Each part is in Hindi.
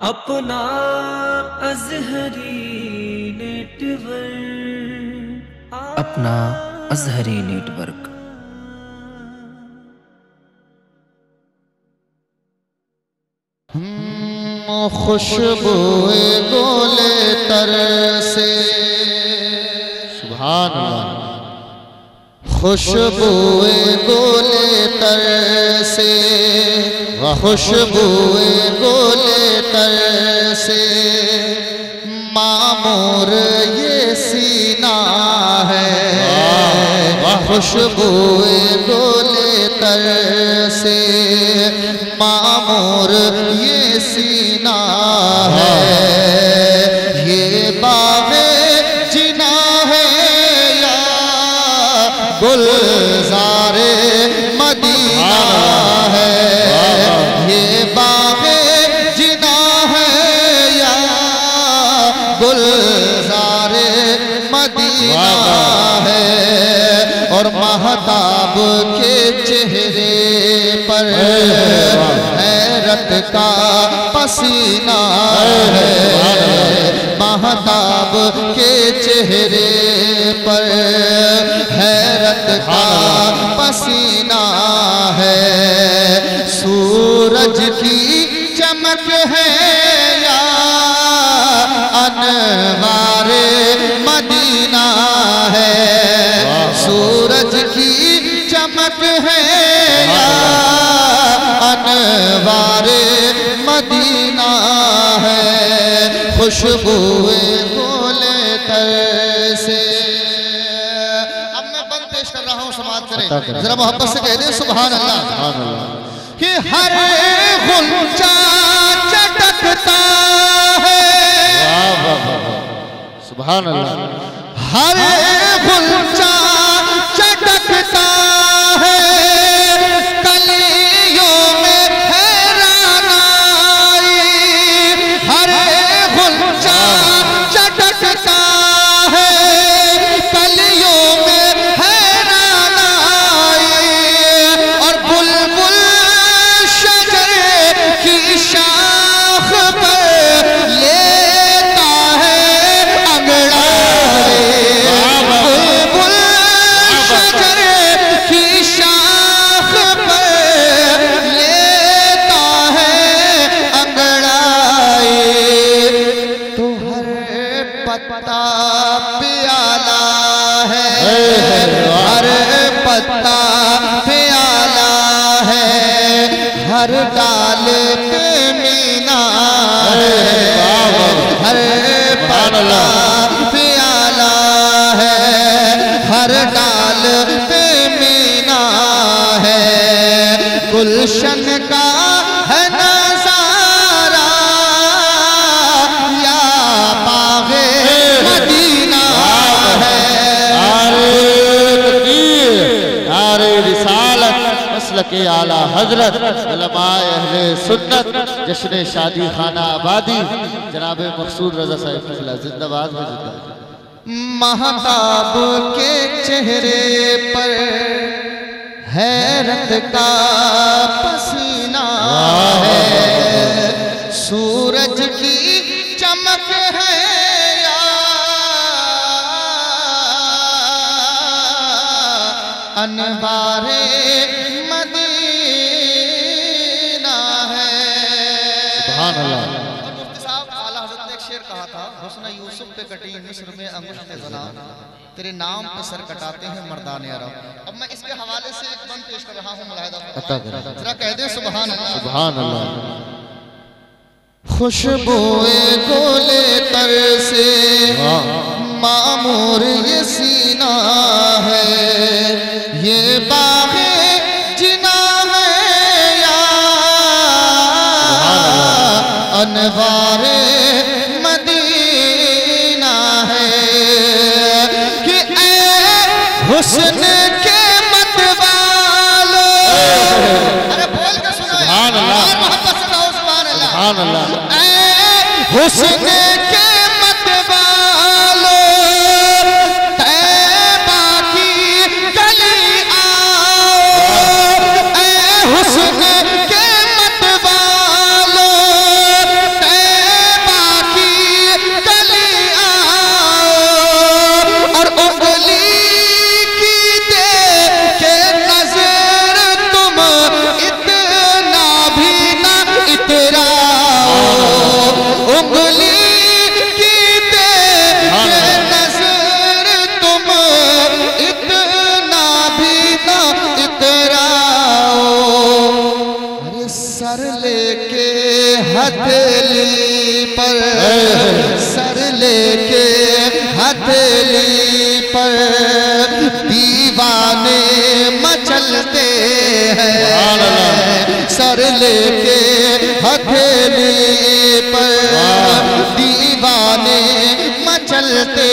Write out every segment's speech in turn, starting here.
अपना अज़हरी नेटवर्क, अपना अज़हरी नेटवर्क। खुशबुए गोले तर से सुभान अल्लाह। खुशबुए गोले तर से खुशबुए गोले तर से मामूर ये सीना है। खुशबुए गोले तर से मामूर ये सीना है। ये बाग़े जिना है या गुलज़ारे मदीना है। ये बाग़े जिना है या गुलज़ारे मदीना है। और महताब के चेहरे पर हैरत का पसीना है। महताब के चेहरे पर हैरत का पसीना है। सूरज की चमक है या अनवारे मदीना है। सूरज की चमक है या अनवारे मदीना है। खुशबुए गोले तर से। अब मैं बंद पेश कर रहा हूँ, समाप्त करें जरा मोहब्बत से कह दे सुभान अल्लाह। कि हर गुलचा चटकता है सुभान अल्लाह। हर गुलचा चटकता है। कलियों में हैरानाई। हर गुलचा चटकता है। कलियों में हैरानाई। और बुलबुल शजर की शाख पर लेता है अंगड़ाई। बुलबुल शजर की शाख पर लेता है अंगड़ाई। तो हर पत्ता प्याला है। हर पत्ता प्याला है। हर डाल पे मीना है। हर पत्ता प्याला है। हर डाल पे मीना है। गुलशन का है नज़ारा या बाग़े मदीना है। आरे रिसालत मसलके आला हजरत उलमाए अहले सुन्नत जश्न शादी खाना आबादी जनाब मकसूद रज़ा साहिब जिंदाबाद में जिंदाबाद। महताब के चेहरे पर हैरत का पसीना है। सूरज की चमक है या अनवारे मदीना है। सुभान अल्लाह। मुफ्ती साहब आला हज़रत ने एक शेर कहा था, हुस्न यूसुफ पे कटी मिस्र में अंगुष्ठ ज़ना, तेरे नाम पे सर कटाते हैं मर्दाने अरब। अब मैं इसके हवाले से एक बंद पेश कर रहा हूँ, मुलाहिदा जरा कह दे सुभान अल्लाह। सुभान अल्लाह। खुशबुए गोले तर से मामूर ये सीना है। ये बाग़े जिना है या अनवारे मदीना है। कि ऐ हुस्न के मतवालो। अरे बोल के सुनो सुभान अल्लाह। मोहब्बत से कहो सुभान अल्लाह। सुभान अल्लाह। ऐ हुस्न के मतवालो तैबा की गली आओ। ऐ हुस्न के मतवालो तैबा हथेली पर, सर लेके हथेली पर दीवाने मचलते हैं। सर लेके हथेली पर दीवाने मचलते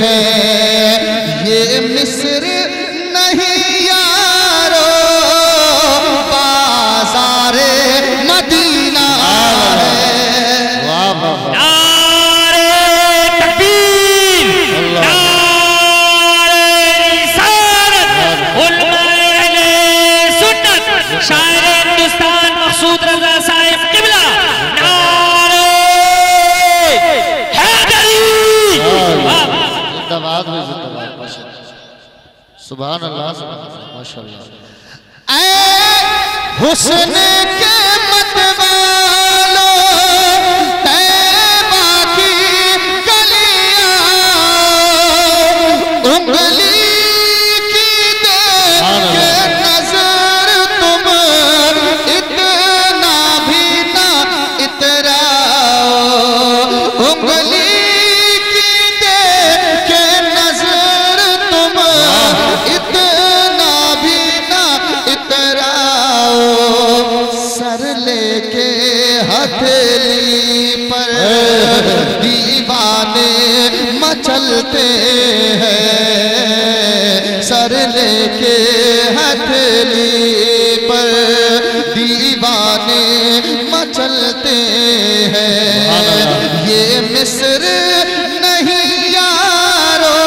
हैं। ये मिस्र नहीं यारो बाज़ारे मदीना है। नारे तकबीर, नारे रिसालत, उलमाए अहले सुन्नत, शायर हिंदुस्तान मकसूद रज़ा साहिब किबला, नारे हैदरी। जिंदाबाद में जिंदाबाद, माशाअल्लाह, सुभान अल्लाह, माशाअल्लाह। ऐ हुस्न के मतवालो तैबा की गलियां, उंगली की देख के नजर तुम इतना भी ना इतराओ। उंगली की देख के नजर तुम इतना भी ना इतराओ। सर लेके हथेली पर दीवाने मचलते हैं। सर लेके हथेली पर दीवाने मचलते हैं। ये मिस्र नहीं यारो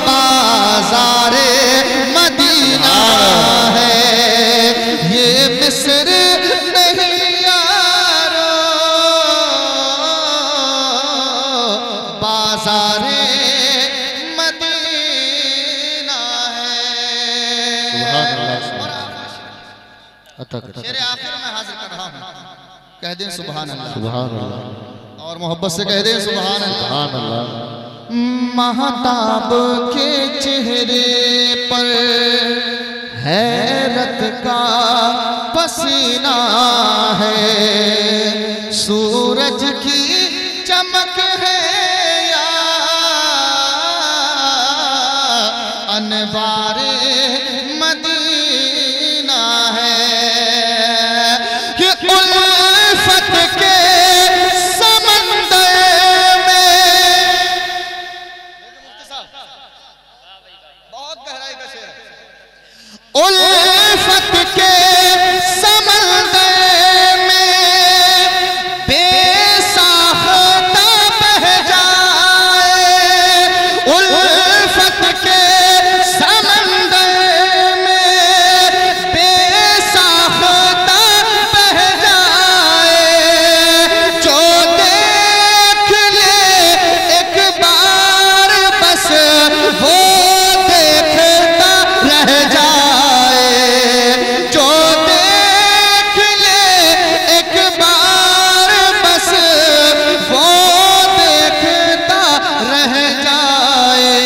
बाज़ारे मदीना है। ये मिस्र नहीं यारो बाज़ारे मदीना है। शेर आखिर में हाजिर कर रहा हूँ, कह दें सुभान अल्लाह, सुभान अल्लाह, और मोहब्बत से कह दें सुभान अल्लाह। सुभान अल्लाह। महताब के चेहरे पर हैरत का पसीना है। सूरज की चमक है या अनवारे मदीना है। कि उल्फत के समंदर में, बहुत गहराई का शेर है। उल्फत के समंदर में बेसाख्ता बह जाए। उल्फत के समंदर में बेसाख्ता बह जाए। जो देख ले एक बार बस वो देखता रह जाए। जो देख ले एक बार बस वो देखता रह जाए।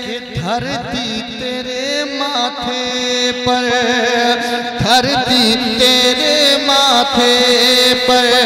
कि धरती तेरे माथे पर, धरती तेरे माथे पर